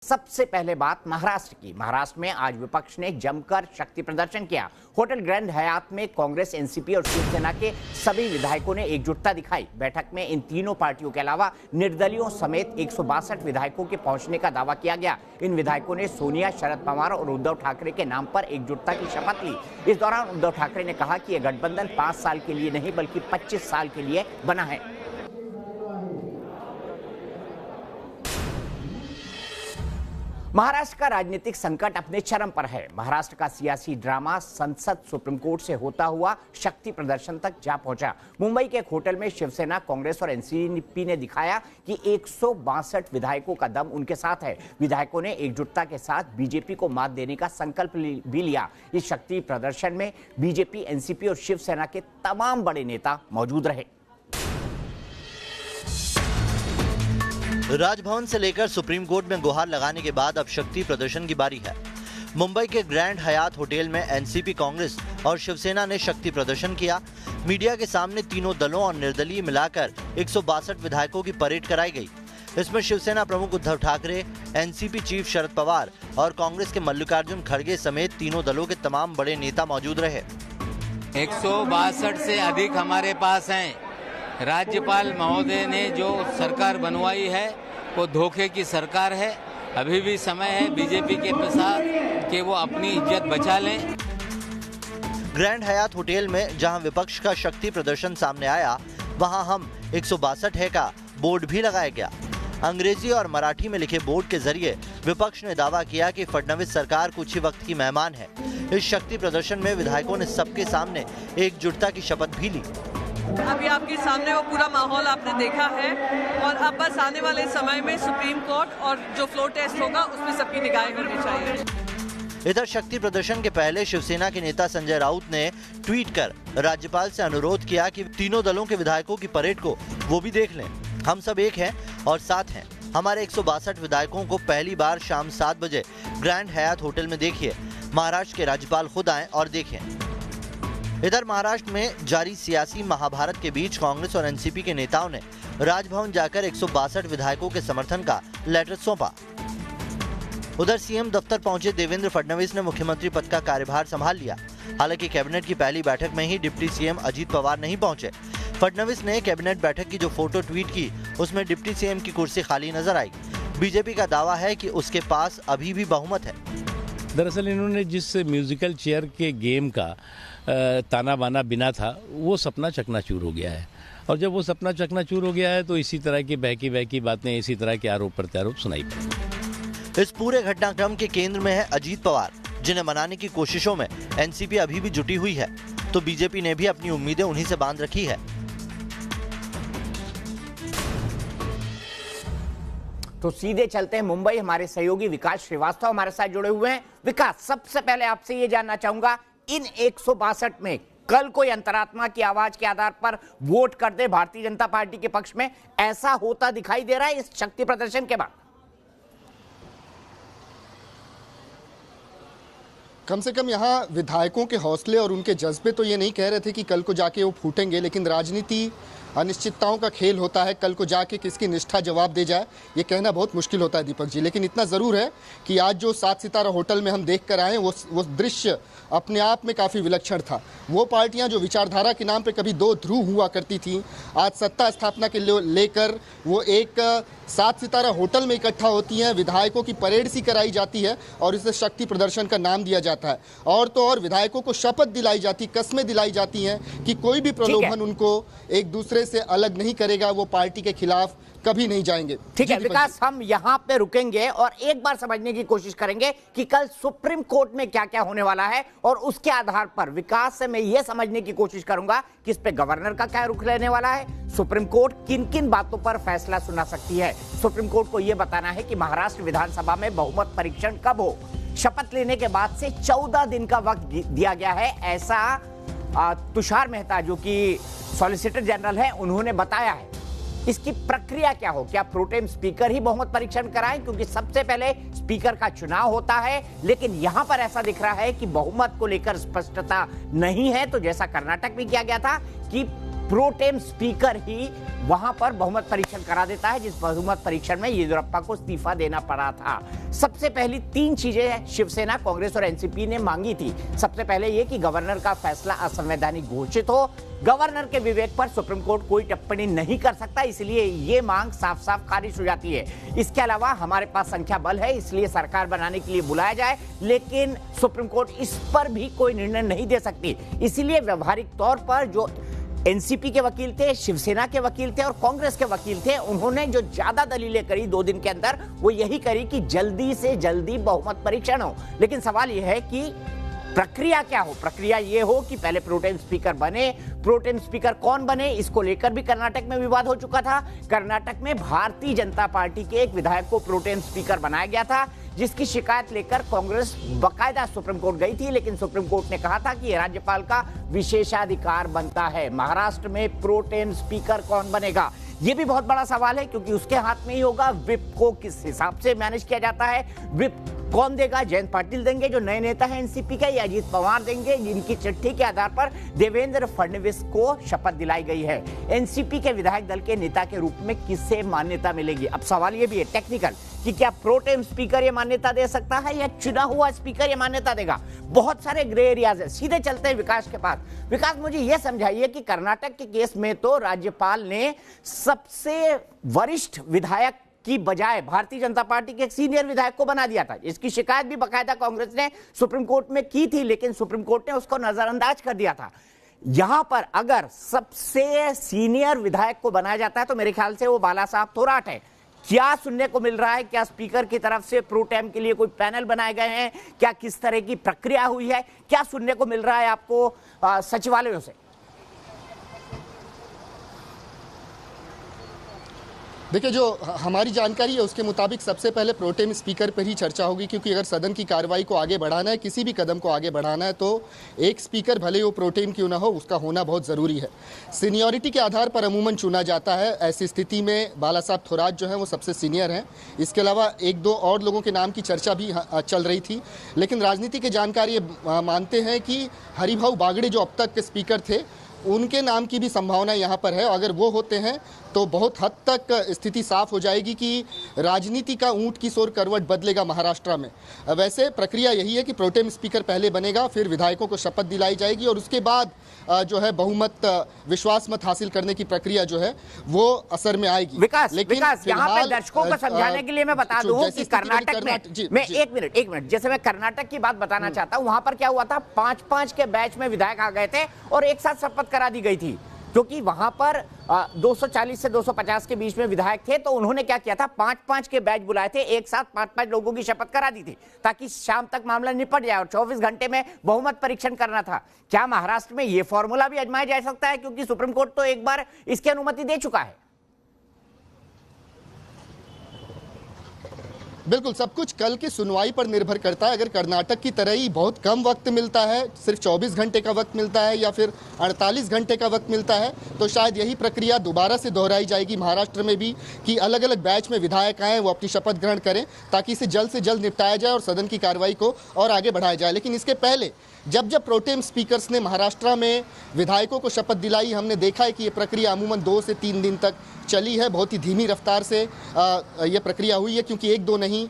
सबसे पहले बात महाराष्ट्र की। महाराष्ट्र में आज विपक्ष ने जमकर शक्ति प्रदर्शन किया। होटल ग्रैंड हयात में कांग्रेस, एनसीपी और शिवसेना के सभी विधायकों ने एकजुटता दिखाई। बैठक में इन तीनों पार्टियों के अलावा निर्दलीयों समेत 162 विधायकों के पहुंचने का दावा किया गया। इन विधायकों ने सोनिया, शरद पवार और उद्धव ठाकरे के नाम पर एकजुटता की शपथ ली। इस दौरान उद्धव ठाकरे ने कहा कि यह गठबंधन 5 साल के लिए नहीं बल्कि 25 साल के लिए बना है। महाराष्ट्र का राजनीतिक संकट अपने चरम पर है। महाराष्ट्र का सियासी ड्रामा संसद, सुप्रीम कोर्ट से होता हुआ शक्ति प्रदर्शन तक जा पहुंचा। मुंबई के एक होटल में शिवसेना, कांग्रेस और एनसीपी ने दिखाया कि 162 विधायकों का दम उनके साथ है। विधायकों ने एकजुटता के साथ बीजेपी को मात देने का संकल्प भी लिया। इस शक्ति प्रदर्शन में बीजेपी, एनसीपी और शिवसेना के तमाम बड़े नेता मौजूद रहे। राजभवन से लेकर सुप्रीम कोर्ट में गुहार लगाने के बाद अब शक्ति प्रदर्शन की बारी है। मुंबई के ग्रैंड हयात होटल में एनसीपी, कांग्रेस और शिवसेना ने शक्ति प्रदर्शन किया। मीडिया के सामने तीनों दलों और निर्दलीय मिलाकर 162 विधायकों की परेड कराई गई। इसमें शिवसेना प्रमुख उद्धव ठाकरे, एनसीपी चीफ शरद पवार और कांग्रेस के मल्लिकार्जुन खड़गे समेत तीनों दलों के तमाम बड़े नेता मौजूद रहे। 162 से अधिक हमारे पास हैं। राज्यपाल महोदय ने जो सरकार बनवाई है वो धोखे की सरकार है। अभी भी समय है बीजेपी के साथ कि वो अपनी इज्जत बचा लें। ग्रैंड हयात होटल में जहां विपक्ष का शक्ति प्रदर्शन सामने आया, वहां हम 162 है का बोर्ड भी लगाया गया। अंग्रेजी और मराठी में लिखे बोर्ड के जरिए विपक्ष ने दावा किया कि फडणवीस सरकार कुछ ही वक्त की मेहमान है। इस शक्ति प्रदर्शन में विधायकों ने सबके सामने एकजुटता की शपथ भी ली। अभी आपके सामने वो पूरा माहौल आपने देखा है और अब बस आने वाले समय में सुप्रीम कोर्ट और जो फ्लोर टेस्ट होगा उसमें सबकी निगाहें होनी चाहिए। इधर शक्ति प्रदर्शन के पहले शिवसेना के नेता संजय राउत ने ट्वीट कर राज्यपाल से अनुरोध किया कि तीनों दलों के विधायकों की परेड को वो भी देख लें। हम सब एक हैं और साथ हैं। हमारे 162 विधायकों को पहली बार शाम 7 बजे ग्रैंड हयात होटल में देखिए। महाराष्ट्र के राज्यपाल खुद आए और देखें। इधर महाराष्ट्र में जारी सियासी महाभारत के बीच कांग्रेस और एनसीपी के नेताओं ने राजभवन जाकर 162 विधायकों के समर्थन का लेटर सौंपा। उधर सीएम दफ्तर पहुंचे देवेंद्र फडणवीस ने मुख्यमंत्री पद का कार्यभार संभाल लिया। हालांकि कैबिनेट की पहली बैठक में ही डिप्टी सीएम अजीत पवार नहीं पहुंचे। फडणवीस ने कैबिनेट बैठक की जो फोटो ट्वीट की, उसमें डिप्टी सीएम की कुर्सी खाली नजर आई। बीजेपी का दावा है कि उसके पास अभी भी बहुमत है। दरअसल इन्होंने जिस म्यूजिकल चेयर के गेम का ताना बाना बिना था, वो सपना चकनाचूर हो गया है। और जब वो सपना चकनाचूर हो गया है तो इसी तरह की बहकी बातें, इसी तरह के आरोप प्रत्यारोप सुनाई पड़े। इस पूरे घटनाक्रम के केंद्र में है अजीत पवार, जिन्हें मनाने की कोशिशों में एनसीपी अभी भी जुटी हुई है, तो बीजेपी ने भी अपनी उम्मीदें उन्हीं से बांध रखी है। तो सीधे चलते हैं मुंबई। हमारे सहयोगी विकास श्रीवास्तव हमारे साथ जुड़े हुए हैं। विकास, सबसे पहले आपसे ये जानना चाहूंगा, इन 162 में कल कोई अंतरात्मा की आवाज के आधार पर वोट कर दे भारतीय जनता पार्टी के पक्ष में, ऐसा होता दिखाई दे रहा है इस शक्ति प्रदर्शन के बाद? कम से कम यहाँ विधायकों के हौसले और उनके जज्बे तो ये नहीं कह रहे थे कि कल को जाके वो फूटेंगे, लेकिन राजनीति अनिश्चितताओं का खेल होता है। कल को जाके किसकी निष्ठा जवाब दे जाए ये कहना बहुत मुश्किल होता है दीपक जी। लेकिन इतना ज़रूर है कि आज जो 7 सितारा होटल में हम देख कर आए वो दृश्य अपने आप में काफ़ी विलक्षण था। वो पार्टियां जो विचारधारा के नाम पे कभी 2 ध्रुव हुआ करती थीं, आज सत्ता स्थापना के लेकर वो एक 7 सितारा होटल में इकट्ठा होती हैं। विधायकों की परेड सी कराई जाती है और इसे शक्ति प्रदर्शन का नाम दिया जाता है। और तो और विधायकों को शपथ दिलाई जाती, कस्में दिलाई जाती हैं कि कोई भी प्रलोभन उनको एक दूसरे से अलग नहीं करेगा, वो पार्टी के खिलाफ कभी नहीं जाएंगे। ठीक है विकास, हम यहां पे रुकेंगे और एक बार समझने की कोशिश करेंगे कि कल सुप्रीम कोर्ट में क्या क्या होने वाला है, और उसके आधार पर विकास से मैं यह समझने की कोशिश करूंगा कि इस पे गवर्नर का क्या रुख रहने वाला है, सुप्रीम कोर्ट किन किन बातों पर फैसला सुना सकती है। सुप्रीम कोर्ट को यह बताना है कि महाराष्ट्र विधानसभा में बहुमत परीक्षण कब हो। शपथ लेने के बाद से 14 दिन का वक्त दिया गया है, ऐसा तुषार मेहता जो कि सॉलिसिटर जनरल है उन्होंने बताया है। इसकी प्रक्रिया क्या हो? क्या प्रोटेम स्पीकर ही बहुमत परीक्षण कराएं, क्योंकि सबसे पहले स्पीकर का चुनाव होता है। लेकिन यहां पर ऐसा दिख रहा है कि बहुमत को लेकर स्पष्टता नहीं है। तो जैसा कर्नाटक में किया गया था कि प्रोटेम स्पीकर ही वहां पर बहुमत परीक्षण करा देता है, जिस बहुमत परीक्षण में येदियुरप्पा को इस्तीफा देना पड़ा था। सबसे पहली 3 चीजें शिवसेना, कांग्रेस और एनसीपी ने मांगी थी। सबसे पहले यह कि गवर्नर का फैसला असंवैधानिक घोषित हो, गवर्नर के विवेक पर सुप्रीम कोर्ट कोई टिप्पणी नहीं कर सकता, इसलिए ये मांग साफ साफ खारिज हो जाती है। इसके अलावा हमारे पास संख्या बल है, इसलिए सरकार बनाने के लिए बुलाया जाए, लेकिन सुप्रीम कोर्ट इस पर भी कोई निर्णय नहीं दे सकती। इसीलिए व्यवहारिक तौर पर जो एनसीपी के वकील थे, शिवसेना के वकील थे और कांग्रेस के वकील थे, उन्होंने जो ज्यादा दलीलें करी 2 दिन के अंदर, वो यही करी कि जल्दी से जल्दी बहुमत परीक्षण हो। लेकिन सवाल यह है कि प्रक्रिया क्या हो? प्रक्रिया ये हो कि पहले प्रोटेम स्पीकर बने। प्रोटेम स्पीकर कौन बने, इसको लेकर भी कर्नाटक में विवाद हो चुका था। कर्नाटक में भारतीय जनता पार्टी के एक विधायक को प्रोटेम स्पीकर बनाया गया था, जिसकी शिकायत लेकर कांग्रेस बकायदा सुप्रीम कोर्ट गई थी, लेकिन सुप्रीम कोर्ट ने कहा था कि राज्यपाल का विशेषाधिकार बनता है। महाराष्ट्र में प्रोटेम स्पीकर कौन बनेगा, यह भी बहुत बड़ा सवाल है, क्योंकि उसके हाथ में ही होगा व्हिप को किस हिसाब से मैनेज किया जाता है। व्हिप कौन देगा? जयंत पाटिल देंगे जो नए नेता हैं एनसीपी के, या अजीत पवार देंगे जिनकी चिट्ठी के आधार पर देवेंद्र फडणवीस को शपथ दिलाई गई है। एनसीपी के विधायक दल के नेता के रूप में किससे मान्यता मिलेगी? अब सवाल यह भी है टेक्निकल कि क्या प्रोटेम स्पीकर ये मान्यता दे सकता है या चुना हुआ स्पीकर ये मान्यता देगा? बहुत सारे ग्रे एरियाज है। सीधे चलते हैं विकास के पास। विकास, मुझे यह समझाइए कि कर्नाटक के केस में तो राज्यपाल ने सबसे वरिष्ठ विधायक की बजाय भारतीय जनता पार्टी के एक सीनियर विधायक को बना दिया था। इसकी शिकायत भी बकायदा कांग्रेस ने सुप्रीम कोर्ट में की थी, लेकिन सुप्रीम कोर्ट ने उसको नजरअंदाज कर दिया था। यहां पर अगर सबसे सीनियर विधायक को बनाया जाता है तो मेरे ख्याल से वो बाला साहब थोराट है। क्या सुनने को मिल रहा है? क्या स्पीकर की तरफ से प्रोटेम के लिए कोई पैनल बनाए गए हैं? क्या किस तरह की प्रक्रिया हुई है? क्या सुनने को मिल रहा है आपको सचिवालयों से? देखिए, जो हमारी जानकारी है उसके मुताबिक सबसे पहले प्रोटेम स्पीकर पर ही चर्चा होगी, क्योंकि अगर सदन की कार्रवाई को आगे बढ़ाना है, किसी भी कदम को आगे बढ़ाना है, तो एक स्पीकर भले वो प्रोटेम क्यों ना हो, उसका होना बहुत ज़रूरी है। सीनियरिटी के आधार पर अमूमन चुना जाता है। ऐसी स्थिति में बाला साहब थोराट जो हैं वो सबसे सीनियर हैं। इसके अलावा 1-2 और लोगों के नाम की चर्चा भी चल रही थी, लेकिन राजनीति के जानकार ये मानते हैं कि हरिभाऊ बागड़े जो अब तक के स्पीकर थे, उनके नाम की भी संभावना यहाँ पर है। अगर वो होते हैं तो बहुत हद तक स्थिति साफ हो जाएगी कि राजनीति का ऊंट की सोर करवट बदलेगा महाराष्ट्र में। वैसे प्रक्रिया यही है कि प्रोटेम स्पीकर पहले बनेगा, फिर विधायकों को शपथ दिलाई जाएगी और उसके बाद जो है बहुमत विश्वास मत हासिल करने की प्रक्रिया जो है वो असर में आएगी। विकास, यहाँ पे दर्शकों को समझाने के लिए मैं बता दूं कि कर्नाटक में मैं एक मिनट जैसे मैं कर्नाटक की बात बताना चाहता हूं, वहां पर क्या हुआ था, 5-5 के बैच में विधायक आ गए थे और एक साथ शपथ करा दी गई थी, क्योंकि वहां पर 240 से 250 के बीच में विधायक थे। तो उन्होंने क्या किया था, 5-5 के बैच बुलाए थे, एक साथ 5-5 लोगों की शपथ करा दी थी ताकि शाम तक मामला निपट जाए और 24 घंटे में बहुमत परीक्षण करना था। क्या महाराष्ट्र में यह फॉर्मूला भी आजमाया जा सकता है? क्योंकि सुप्रीम कोर्ट तो एक बार इसकी अनुमति दे चुका है। बिल्कुल, सब कुछ कल की सुनवाई पर निर्भर करता है। अगर कर्नाटक की तरह ही बहुत कम वक्त मिलता है, सिर्फ 24 घंटे का वक्त मिलता है या फिर 48 घंटे का वक्त मिलता है, तो शायद यही प्रक्रिया दोबारा से दोहराई जाएगी महाराष्ट्र में भी, कि अलग अलग बैच में विधायक आए, वो अपनी शपथ ग्रहण करें ताकि इसे जल्द से जल्द निपटाया जाए और सदन की कार्रवाई को और आगे बढ़ाया जाए। लेकिन इसके पहले जब प्रोटेम स्पीकर्स ने महाराष्ट्र में विधायकों को शपथ दिलाई, हमने देखा है कि ये प्रक्रिया अमूमन 2 से 3 दिन तक चली है। बहुत ही धीमी रफ्तार से ये प्रक्रिया हुई है, क्योंकि 1-2 नहीं,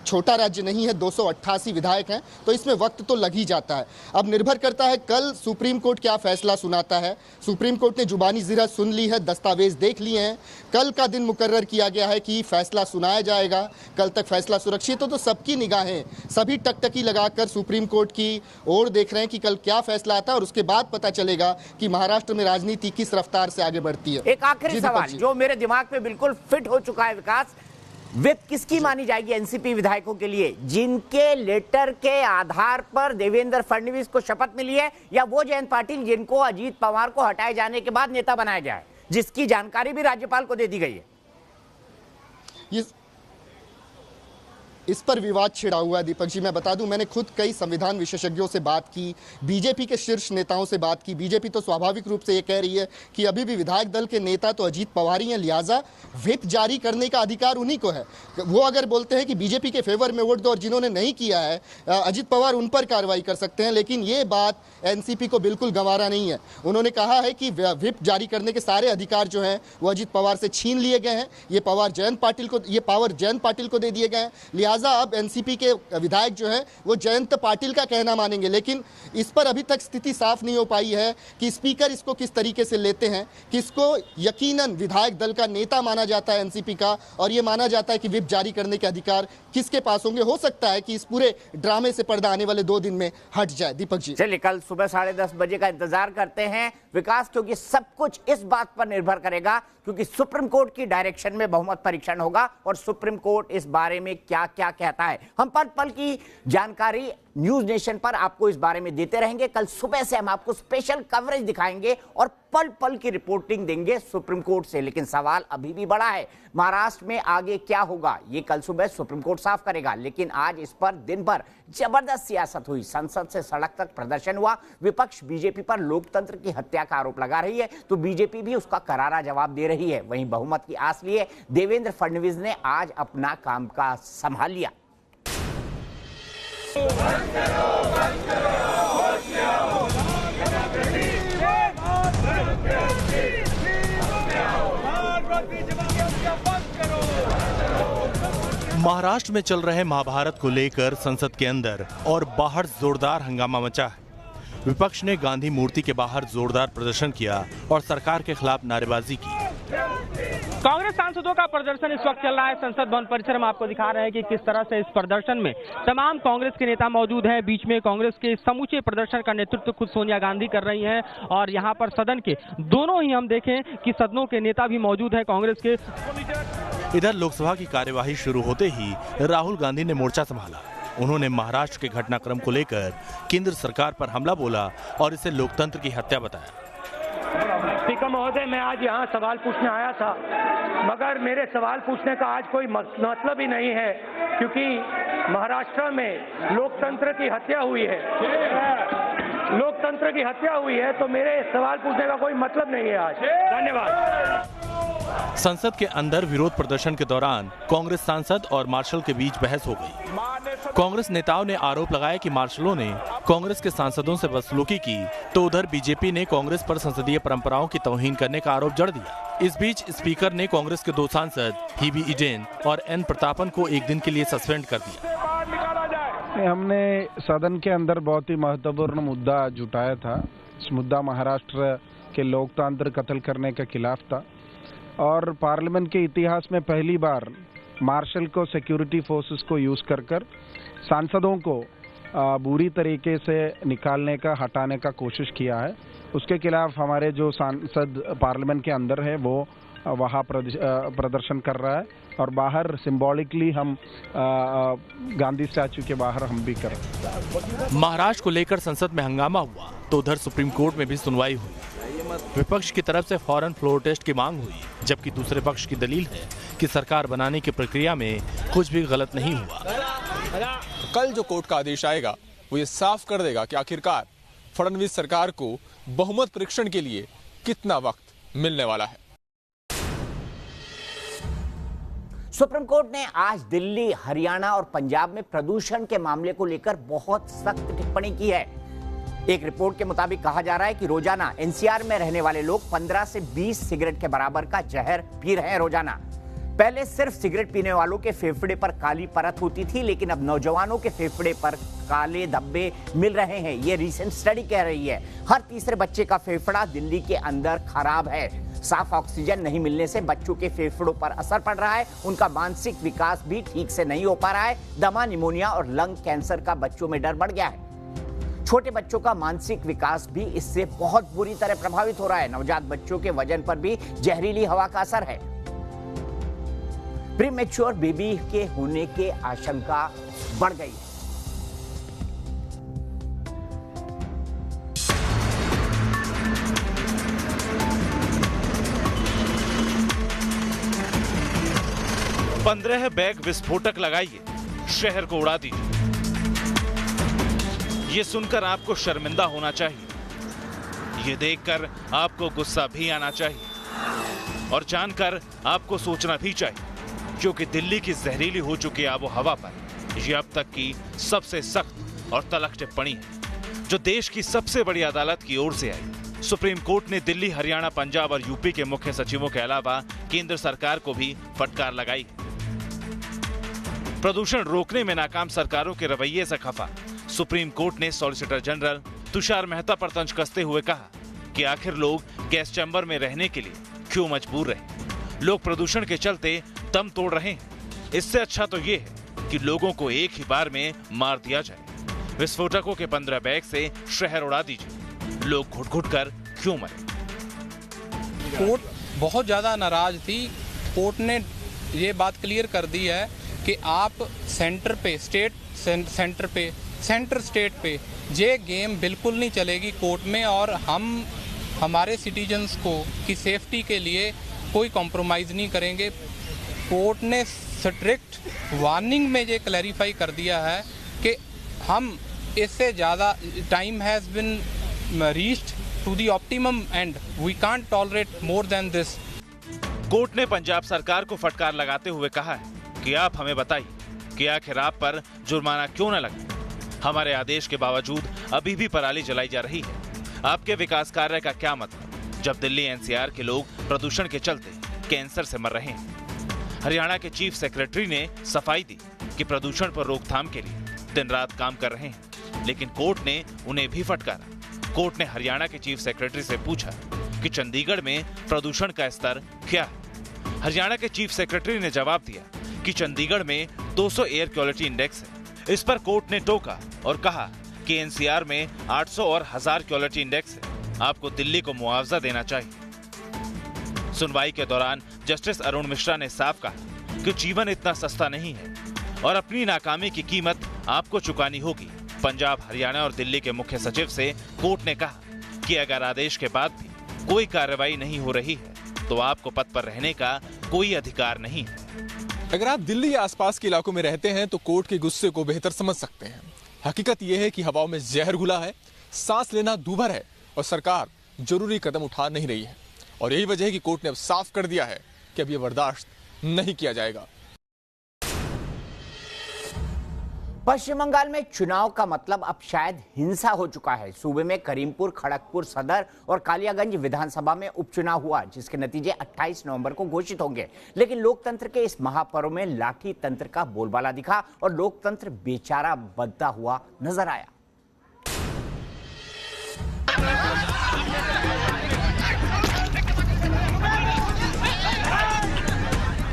छोटा राज्य नहीं है, 288 विधायक हैं, तो इसमें वक्त तो लग ही जाता है। अब निर्भर करता है कल सुप्रीम कोर्ट क्या फैसला सुनाता है। सुप्रीम कोर्ट ने जुबानी ज़िरा सुन ली है, दस्तावेज देख लिए हैं, कल का दिन मुकर्रर किया गया है कि फैसला सुनाया जाएगा, कल तक फैसला सुरक्षित हो। तो सबकी निगाहें, सभी टकटकी लगाकर सुप्रीम कोर्ट की ओर देख रहे हैं कि कल क्या फैसला आता है और उसके बाद पता चलेगा कि महाराष्ट्र में राजनीति किस रफ्तार से आगे बढ़ती है। एक आखिरी सवाल जो मेरे दिमाग में बिल्कुल फिट हो चुका है, विकास, व्हिप किसकी मानी जाएगी एनसीपी विधायकों के लिए, जिनके लेटर के आधार पर देवेंद्र फडणवीस को शपथ मिली है, या वो जयंत पाटिल जिनको अजीत पवार को हटाए जाने के बाद नेता बनाया जाए, जिसकी जानकारी भी राज्यपाल को दे दी गई है? इस पर विवाद छिड़ा हुआ है। दीपक जी, मैं बता दूं, मैंने खुद कई संविधान विशेषज्ञों से बात की, बीजेपी के शीर्ष नेताओं से बात की। बीजेपी तो स्वाभाविक रूप से ये कह रही है कि अभी भी विधायक दल के नेता तो अजीत पवार ही हैं, लिहाजा व्हिप जारी करने का अधिकार उन्हीं को है। वो अगर बोलते हैं कि बीजेपी के फेवर में वोट दो और जिन्होंने नहीं किया है अजीत पवार उन पर कार्रवाई कर सकते हैं, लेकिन ये बात एनसीपी को बिल्कुल गंवारा नहीं है। उन्होंने कहा है कि व्हिप जारी करने के सारे अधिकार जो हैं वो अजीत पवार से छीन लिए गए हैं, ये पावर जयंत पाटिल को दे दिए गए हैं। लिहाजा अब एनसीपी के विधायक जो हैं वो जयंत पाटिल का कहना मानेंगे। लेकिन इस पर अभी तक स्थिति साफ नहीं हो पाई है कि स्पीकर इसको किस तरीके से लेते हैं। किसको यकीनन विधायक दल का नेता माना जाता है एनसीपी का, और ये माना जाता है कि व्हिप जारी करने के अधिकार किसके पास होंगे। हो सकता है कि इस पूरे ड्रामे से पर्दा आने वाले 2 दिन में हट जाए। दीपक जी, चलिए कल सुबह 10:30 बजे का इंतजार करते हैं विकास, क्योंकि सब कुछ इस बात पर निर्भर करेगा, क्योंकि सुप्रीम कोर्ट की डायरेक्शन में बहुमत परीक्षण होगा और सुप्रीम कोर्ट इस बारे में क्या क्या कहता है। हम पल पल की जानकारी न्यूज नेशन पर आपको इस बारे में देते रहेंगे। कल सुबह से हम आपको स्पेशल कवरेज दिखाएंगे और पल पल की रिपोर्टिंग देंगे सुप्रीम कोर्ट से। लेकिन सवाल अभी भी बड़ा है, महाराष्ट्र में आगे क्या होगा ये कल सुबह सुप्रीम कोर्ट साफ करेगा। लेकिन आज इस पर दिन भर जबरदस्त सियासत हुई, संसद से सड़क तक प्रदर्शन हुआ, विपक्ष बीजेपी पर लोकतंत्र की हत्या का आरोप लगा रही है तो बीजेपी भी उसका करारा जवाब दे रही है। वहीं बहुमत की आस लिए देवेंद्र फडणवीस ने आज अपना कामकाज संभाल लिया। महाराष्ट्र में चल रहे महाभारत को लेकर संसद के अंदर और बाहर जोरदार हंगामा मचा है। विपक्ष ने गांधी मूर्ति के बाहर जोरदार प्रदर्शन किया और सरकार के खिलाफ नारेबाजी की। कांग्रेस सांसदों का प्रदर्शन इस वक्त चल रहा है संसद भवन परिसर में। आपको दिखा रहे हैं कि किस तरह से इस प्रदर्शन में तमाम कांग्रेस के नेता मौजूद हैं। बीच में कांग्रेस के समूचे प्रदर्शन का नेतृत्व खुद सोनिया गांधी कर रही हैं और यहाँ पर सदन के दोनों ही हम देखें कि सदनों के नेता भी मौजूद हैं कांग्रेस के। इधर लोकसभा की कार्यवाही शुरू होते ही राहुल गांधी ने मोर्चा संभाला। उन्होंने महाराष्ट्र के घटनाक्रम को लेकर केंद्र सरकार पर हमला बोला और इसे लोकतंत्र की हत्या बताया। स्पीकर महोदय, मैं आज यहाँ सवाल पूछने आया था, मगर मेरे सवाल पूछने का आज कोई मतलब ही नहीं है, क्योंकि महाराष्ट्र में लोकतंत्र की हत्या हुई है। लोकतंत्र की हत्या हुई है तो मेरे सवाल पूछने का कोई मतलब नहीं है आज। धन्यवाद। संसद के अंदर विरोध प्रदर्शन के दौरान कांग्रेस सांसद और मार्शल के बीच बहस हो गई। कांग्रेस नेताओं ने आरोप लगाया कि मार्शलों ने कांग्रेस के सांसदों से बदसलूकी की, तो उधर बीजेपी ने कांग्रेस पर संसदीय परंपराओं की तौहीन करने का आरोप जड़ दिया। इस बीच स्पीकर ने कांग्रेस के 2 सांसद हीबी ईडेन और एन प्रतापन को 1 दिन के लिए सस्पेंड कर दिया। हमने सदन के अंदर बहुत ही महत्वपूर्ण मुद्दा जुटाया था। इस मुद्दा महाराष्ट्र के लोकतंत्र कत्ल करने के खिलाफ था और पार्लियामेंट के इतिहास में पहली बार मार्शल को सिक्योरिटी फोर्सेस को यूज कर सांसदों को बुरी तरीके से निकालने का हटाने का कोशिश किया है। उसके खिलाफ हमारे जो सांसद पार्लियामेंट के अंदर है वो वहाँ प्रदर्शन कर रहा है और बाहर सिंबॉलिकली हम गांधी स्टैचू के बाहर हम भी कर रहे हैं। महाराष्ट्र को लेकर संसद में हंगामा हुआ तो उधर सुप्रीम कोर्ट में भी सुनवाई हुई। विपक्ष की तरफ से फौरन फ्लोर टेस्ट की मांग हुई, जबकि दूसरे पक्ष की दलील है कि सरकार बनाने की प्रक्रिया में कुछ भी गलत नहीं हुआ। कल जो कोर्ट का आदेश आएगा वो ये साफ कर देगा कि आखिरकार फडणवीस सरकार को बहुमत परीक्षण के लिए कितना वक्त मिलने वाला है। सुप्रीम कोर्ट ने आज दिल्ली, हरियाणा और पंजाब में प्रदूषण के मामले को लेकर बहुत सख्त टिप्पणी की है। एक रिपोर्ट के मुताबिक कहा जा रहा है कि रोजाना एनसीआर में रहने वाले लोग 15 से 20 सिगरेट के बराबर का जहर पी रहे हैं रोजाना। पहले सिर्फ सिगरेट पीने वालों के फेफड़े पर काली परत होती थी, लेकिन अब नौजवानों के फेफड़े पर काले धब्बे मिल रहे हैं। ये रीसेंट स्टडी कह रही है। हर तीसरे बच्चे का फेफड़ा दिल्ली के अंदर खराब है। साफ ऑक्सीजन नहीं मिलने से बच्चों के फेफड़ों पर असर पड़ रहा है। उनका मानसिक विकास भी ठीक से नहीं हो पा रहा है। दमा, निमोनिया और लंग कैंसर का बच्चों में डर बढ़ गया है। छोटे बच्चों का मानसिक विकास भी इससे बहुत बुरी तरह प्रभावित हो रहा है। नवजात बच्चों के वजन पर भी जहरीली हवा का असर है। प्रीमेच्योर बेबी के होने की आशंका बढ़ गई है। पंद्रह बैग विस्फोटक लगाइए, शहर को उड़ा दीजिए। ये सुनकर आपको शर्मिंदा होना चाहिए, ये देखकर आपको गुस्सा भी आना चाहिए और जानकर आपको सोचना भी चाहिए, क्योंकि दिल्ली की जहरीली हो चुकी आबो हवा पर यह अब तक की सबसे सख्त और तल्ख टिप्पणी है, जो देश की सबसे बड़ी अदालत की ओर से आई। सुप्रीम कोर्ट ने दिल्ली, हरियाणा, पंजाब और यूपी के मुख्य सचिवों के अलावा केंद्र सरकार को भी फटकार लगाई। प्रदूषण रोकने में नाकाम सरकारों के रवैये से खफा सुप्रीम कोर्ट ने सॉलिसिटर जनरल तुषार मेहता पर तंज कसते हुए कहा कि आखिर लोग गैस चैम्बर में रहने के लिए क्यों मजबूर रहे। लोग प्रदूषण के चलते दम तोड़ रहे हैं। इससे अच्छा तो ये है कि लोगों को एक ही बार में मार दिया जाए। विस्फोटकों के 15 बैग से शहर उड़ा दीजिए, लोग घुट घुट कर क्यों मरे। कोर्ट बहुत ज्यादा नाराज थी। कोर्ट ने ये बात क्लियर कर दी है कि आप सेंटर पे, सेंटर स्टेट पे ये गेम बिल्कुल नहीं चलेगी कोर्ट में, और हम हमारे सिटीजन्स को की सेफ्टी के लिए कोई कॉम्प्रोमाइज़ नहीं करेंगे। कोर्ट ने स्ट्रिक्ट वार्निंग में ये क्लैरिफाई कर दिया है कि हम इससे ज़्यादा time has been reached to the optimum and we can't tolerate more than this. Court ने पंजाब सरकार को फटकार लगाते हुए कहा है कि आप हमें बताइए कि आखिर आप पर जुर्माना क्यों न लगे। हमारे आदेश के बावजूद अभी भी पराली जलाई जा रही है। आपके विकास कार्य का क्या मतलब जब दिल्ली एनसीआर के लोग प्रदूषण के चलते कैंसर से मर रहे हैं। हरियाणा के चीफ सेक्रेटरी ने सफाई दी कि प्रदूषण पर रोकथाम के लिए दिन रात काम कर रहे हैं, लेकिन कोर्ट ने उन्हें भी फटकारा। कोर्ट ने हरियाणा के चीफ सेक्रेटरी से पूछा कि चंडीगढ़ में प्रदूषण का स्तर क्या है। हरियाणा के चीफ सेक्रेटरी ने जवाब दिया कि चंडीगढ़ में 200 एयर क्वालिटी इंडेक्स है। इस पर कोर्ट ने टोका और कहा कि एनसीआर में 800 और 1000 क्वालिटी इंडेक्स है। आपको दिल्ली को मुआवजा देना चाहिए। सुनवाई के दौरान जस्टिस अरुण मिश्रा ने साफ कहा कि जीवन इतना सस्ता नहीं है और अपनी नाकामी की कीमत आपको चुकानी होगी। पंजाब, हरियाणा और दिल्ली के मुख्य सचिव से कोर्ट ने कहा कि अगर आदेश के बाद भी कोई कार्रवाई नहीं हो रही है तो आपको पद पर रहने का कोई अधिकार नहीं है। अगर आप दिल्ली या आसपास के इलाकों में रहते हैं तो कोर्ट के गुस्से को बेहतर समझ सकते हैं। हकीकत यह है कि हवाओं में जहर घुला है, सांस लेना दूभर है और सरकार जरूरी कदम उठा नहीं रही है। और यही वजह है कि कोर्ट ने अब साफ कर दिया है कि अब यह बर्दाश्त नहीं किया जाएगा। पश्चिम बंगाल में चुनाव का मतलब अब शायद हिंसा हो चुका है। सूबे में करीमपुर, खड़गपुर सदर और कालियागंज विधानसभा में उपचुनाव हुआ, जिसके नतीजे 28 नवंबर को घोषित होंगे। लेकिन लोकतंत्र के इस महापर्व में लाठी तंत्र का बोलबाला दिखा और लोकतंत्र बेचारा बदता हुआ नजर आया।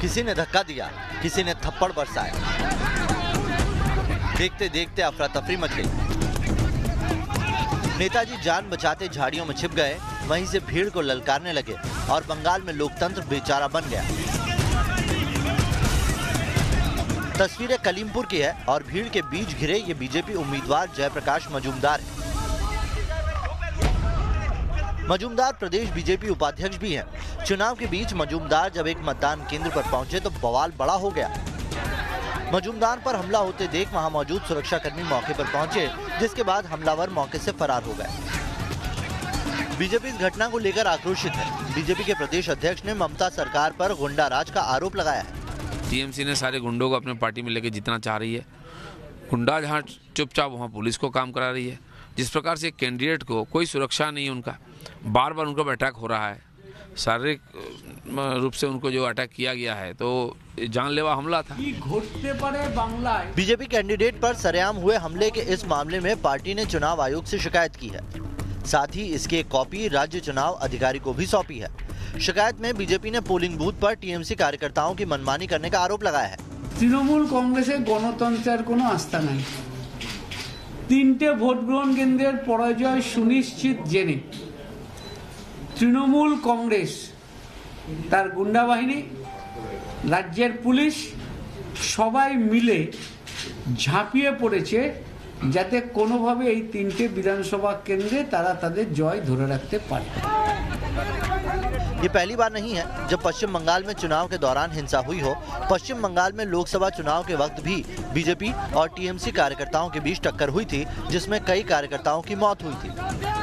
किसी ने धक्का दिया, किसी ने थप्पड़ बरसाया। देखते देखते अफरा तफरी मच गई। नेताजी जान बचाते झाड़ियों में छिप गए, वहीं से भीड़ को ललकारने लगे और बंगाल में लोकतंत्र बेचारा बन गया। तस्वीरें कलीमपुर की है और भीड़ के बीच घिरे ये बीजेपी उम्मीदवार जयप्रकाश मजूमदार है। मजूमदार प्रदेश बीजेपी उपाध्यक्ष भी हैं। चुनाव के बीच मजूमदार जब एक मतदान केंद्र पर पहुंचे तो बवाल बड़ा हो गया। मजूमदार पर हमला होते देख वहां मौजूद सुरक्षाकर्मी मौके पर पहुंचे, जिसके बाद हमलावर मौके से फरार हो गए। बीजेपी इस घटना को लेकर आक्रोशित है। बीजेपी के प्रदेश अध्यक्ष ने ममता सरकार पर गुंडा राज का आरोप लगाया है। टीएमसी ने सारे गुंडों को अपने पार्टी में लेकर जितना चाह रही है। गुंडा जहाँ चुपचाप वहाँ पुलिस को काम करा रही है। जिस प्रकार से कैंडिडेट को कोई सुरक्षा नहीं, उनका बार बार उनका अटैक हो रहा है, शारीरिक रूप से उनको जो अटैक किया गया है, तो जानलेवा हमला था। बीजेपी कैंडिडेट पर सरेआम हुए हमले के इस मामले में पार्टी ने चुनाव आयोग से शिकायत की है। साथ ही इसकी एक कॉपी राज्य चुनाव अधिकारी को भी सौंपी है। शिकायत में बीजेपी ने पोलिंग बूथ पर टीएमसी कार्यकर्ताओं की मनमानी करने का आरोप लगाया है। तृणमूल कांग्रेसेर गणतंत्रेर कोनो आस्था नहीं। 3টে ভোট গ্রহণ কেন্দ্রের পরাজয় সুনিশ্চিত জেনে তৃণমূল কংগ্রেস তার গুন্ডা বাহিনী, রাজ্যের পুলিশ সবাই মিলে ঝাঁপিয়ে পড়েছে যাতে কোনোভাবে এই 3টে বিধানসভা কেন্দ্রে তারা তাদের জয় ধরে রাখতে পারে। ये पहली बार नहीं है जब पश्चिम बंगाल में चुनाव के दौरान हिंसा हुई हो। पश्चिम बंगाल में लोकसभा चुनाव के वक्त भी बीजेपी और टीएमसी कार्यकर्ताओं के बीच टक्कर हुई थी, जिसमें कई कार्यकर्ताओं की मौत हुई थी।